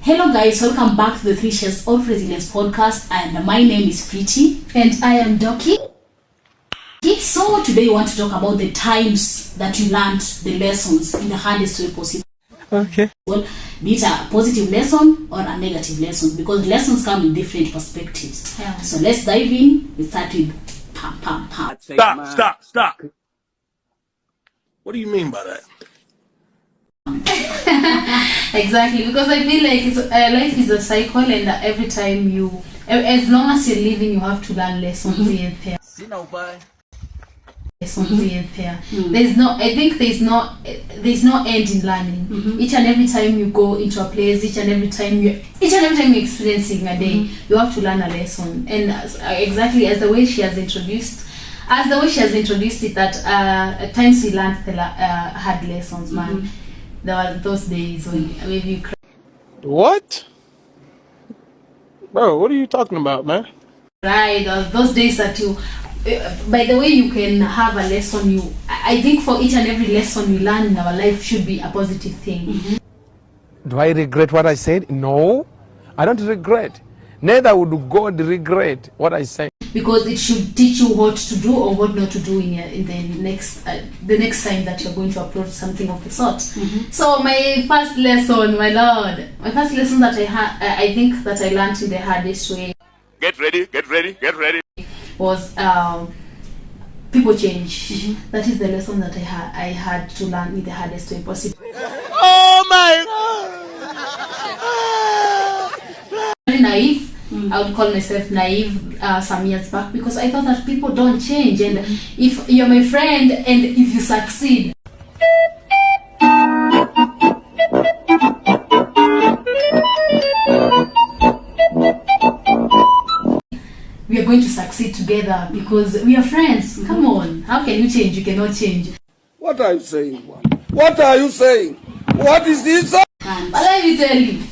Hello guys, welcome back to the 3 Shares of Resilience podcast, and my name is Prettie. And I am Docky. So today we want to talk about the times that you learned the lessons in the hardest way possible. Okay. Well, be it a positive lesson or a negative lesson, because lessons come in different perspectives. Yeah. So let's dive in. We start with pam pam pam. Stop. What do you mean by that? Exactly, because I feel like life is a cycle, and every time as long as you're living, you have to learn lessons here and there. There's no end in learning. Each and every time you go into a place, each and every time you're experiencing a day, you have to learn a lesson. And exactly as the way she has introduced it, that at times we learned the hard lessons, man. There were those days when maybe you cried. What? Bro, what are you talking about, man? There were those days that you, by the way, you can have a lesson. I think for each and every lesson we learn in our life should be a positive thing. Do I regret what I said? No, I don't regret. Neither would God regret what I said. Because it should teach you what to do or what not to do in the next time that you're going to approach something of the sort. So my first lesson, that I think that I learned in the hardest way. Get ready. Was people change. That is the lesson that I had to learn in the hardest way possible. Oh my God! Very naive. I would call myself naive some years back, because I thought that people don't change, and if you're my friend and if you succeed, we are going to succeed together because we are friends. Come on, how can you change? You cannot change. What are you saying? What are you saying? What is this? But let me tell you,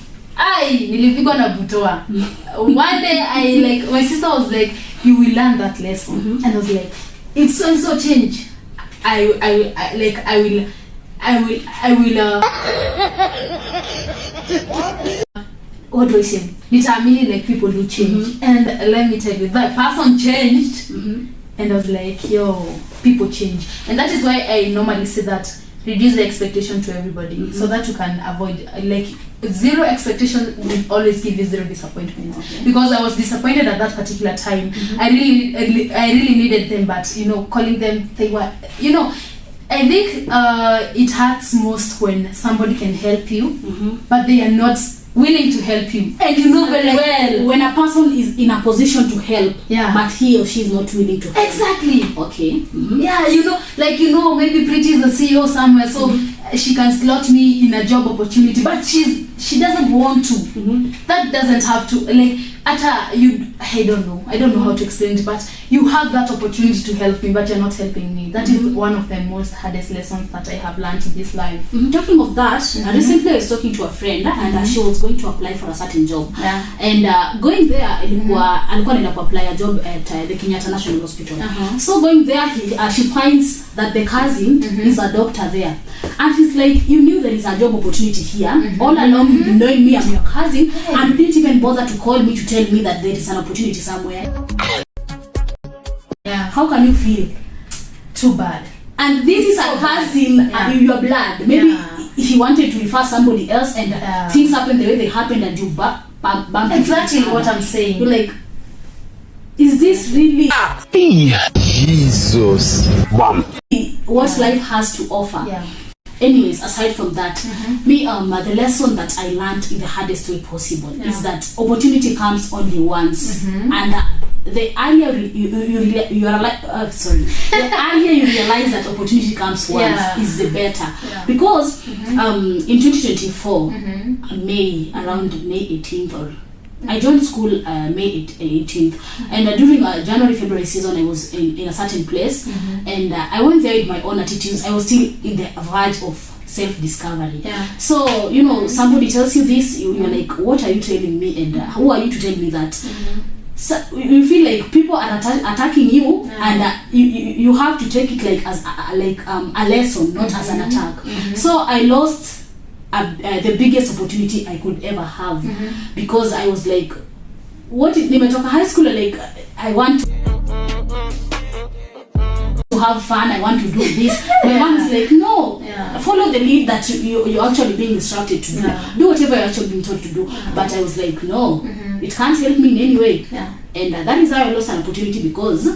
nilipigwa na butoa. One day my sister was like, you will learn that lesson. And I was like, it's so change. I will what do I say? Determining like people do change. And let me tell you, that person changed. And I was like, yo, people change. And that is why I normally say that reduce the expectation to everybody, so that you can avoid zero expectation will always give you zero disappointment. Because I was disappointed at that particular time. I really needed them, but calling them, they were, I think it hurts most when somebody can help you, but they are not willing to help you. And very well when a person is in a position to help, but he or she is not willing to help. Exactly. Okay. Yeah, maybe Prettie is a CEO somewhere, so she can slot me in a job opportunity, but she doesn't want to. That doesn't have to, I don't know how to explain it, but you have that opportunity to help me, but you're not helping me. That is one of the most hardest lessons that I have learned in this life. Talking of that, recently I was talking to a friend, and she was going to apply for a certain job. And going there, alikuwa anaenda apply a job at the Kenyatta National Hospital. So going there, she finds that the cousin is a doctor there. And she's like, you knew there is a job opportunity here. All along you've been knowing me, I'm your cousin, and you didn't even bother to call me to tell me that there is an opportunity somewhere. How can you feel? Too bad. And this is a cousin in your blood. Maybe he wanted to refer somebody else, and things happened the way they happened, and you bump exactly what I'm saying. You're like, is this really Jesus. what life has to offer? Anyways, aside from that, the lesson that I learned in the hardest way possible is that opportunity comes only once, and the earlier you realize that opportunity comes once is the better. Because in 2024, around May 18th, or I joined school May 18th, and during January February season I was in a certain place, and I went there with my own attitudes. I was still in the verge of self-discovery. So somebody tells you this, you're like, what are you telling me, and who are you to tell me that? So you feel like people are attacking you, and you have to take it like as a lesson, not as an attack. So I lost the biggest opportunity I could ever have, because I was like, what if nimetoka high school, like I want to have fun, I want to do this. My mom is like, no, follow the lead that you're actually being instructed to do. Do whatever you're actually being told to do. But I was like, no, it can't help me in any way. And that is how I lost an opportunity, because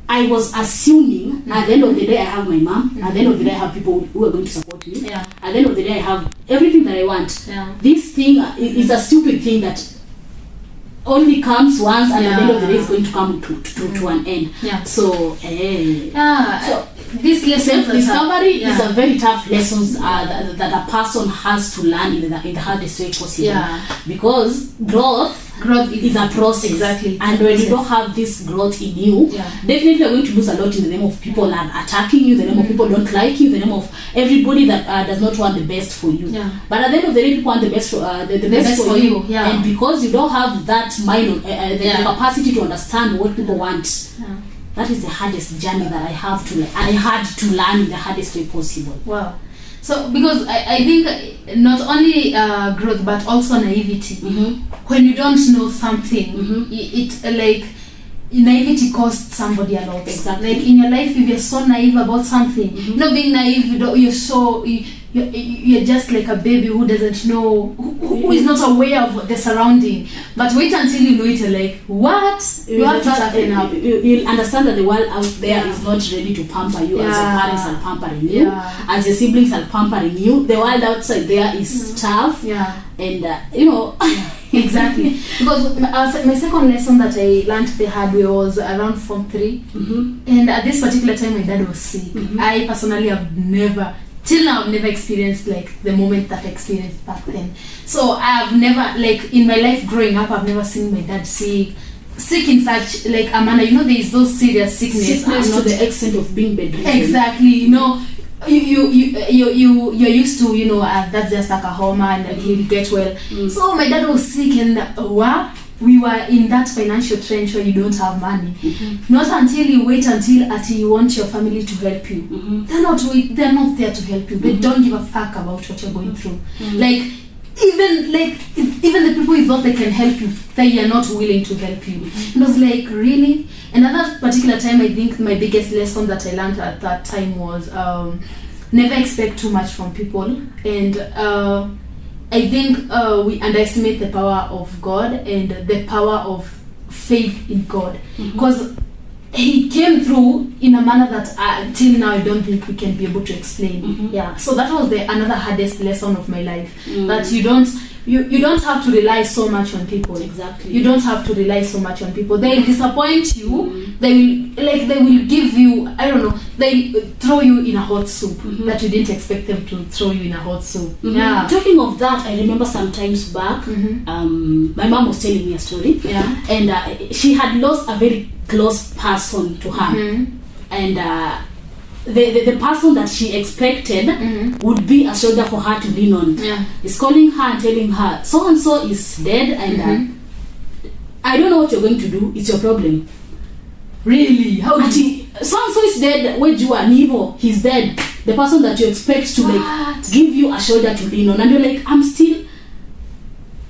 I was assuming at the end of the day I have my mom, at the end of the day I have people who are going to support me, at the end of the day I have everything that I want. This thing is a stupid thing that only comes once, and at the end of the day it's going to come to an end. So this self-discovery is a very tough lesson that a person has to learn in the hardest way possible, because growth is a process. Exactly. And when you don't have this growth in you, definitely you're going to lose a lot in the name of people attacking you, the name of people don't like you, the name of everybody that does not want the best for you. But at the end of the day, people want the best for the best for you. And because you don't have that mind, the capacity to understand what people want, that is the hardest journey that I had to learn in the hardest way possible. Wow. So because I think not only growth but also naivety. When you don't know something, it like naivety costs somebody a lot. Exactly. Like in your life, if you're so naive about something, being naive, you're just like a baby who doesn't know, who is not aware of the surrounding. But wait until you know it, like, what? What's happening now? You'll understand that the world out there is not ready to pamper you as your parents are pampering you, as your siblings are pampering you. The world outside there is tough. And exactly. Because my second lesson that I learned the hard way was around Form 3. And at this particular time my dad was sick. I personally have never experienced like the moment that I experienced back then. So I've never, like in my life growing up, I've never seen my dad sick in such like a manner. There is those serious sickness to the extent of being bedridden. Exactly. You're used to, that's just like a homa and he'll get well. So my dad was sick, and we were in that financial trench where you don't have money. Not until you wait until you want your family to help you. They're not there to help you. They don't give a fuck about what you're going through. Like even the people you thought they can help you, they are not willing to help you. And I was like, really? And at that particular time, I think my biggest lesson that I learned at that time was never expect too much from people. And I think we underestimate the power of God and the power of faith in God, because he came through in a manner that until now I don't think we can be able to explain. So that was another hardest lesson of my life, that you don't have to rely so much on people. Exactly. You don't have to rely so much on people. They'll disappoint you. They will give you, I don't know, they throw you in a hot soup that you didn't expect them to throw you in a hot soup. Talking of that, I remember sometimes back, my mom was telling me a story, and she had lost a very close person to her, and the person that she expected would be a shoulder for her to lean on is calling her and telling her, so and so is dead, and I don't know what you're going to do, it's your problem. Really? How did so and so is dead? Where you are, Nivo, he's dead. The person that you expect to give you a shoulder to lean on, and you're like,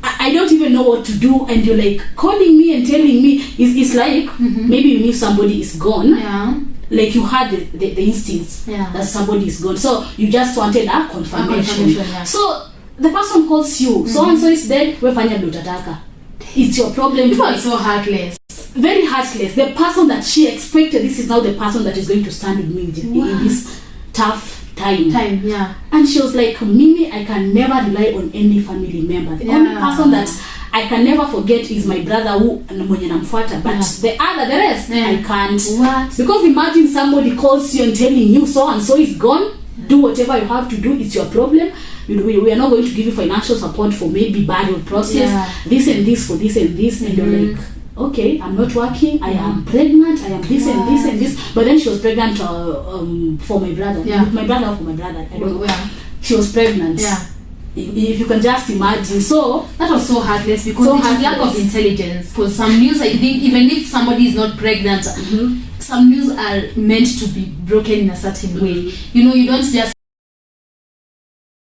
I don't even know what to do, and you're like calling me and telling me, it's like maybe you knew somebody is gone. Like you had the instincts that somebody is gone, so you just wanted a confirmation. So the person calls you, so and so is dead, it's your problem. People are so heartless, very heartless. The person that she expected, this is now the person that is going to stand with me in this tough time. And she was like, Mimi, I can never rely on any family member. The only person that I can never forget is my brother who mwenye namfuata, but the rest I can't. Because imagine somebody calls you and telling you so and so is gone, do whatever you have to do, it's your problem. We are not going to give you financial support for maybe burial process, this and this for this and this, and you're like, okay, I'm not working, I am pregnant, I am this and this and this. But then she was pregnant for my brother. My brother or for my brother, I don't know. She was pregnant. If you can just imagine. So that was so heartless, because it was lack of intelligence. Because some news, I think, even if somebody is not pregnant, some news are meant to be broken in a certain way. You don't just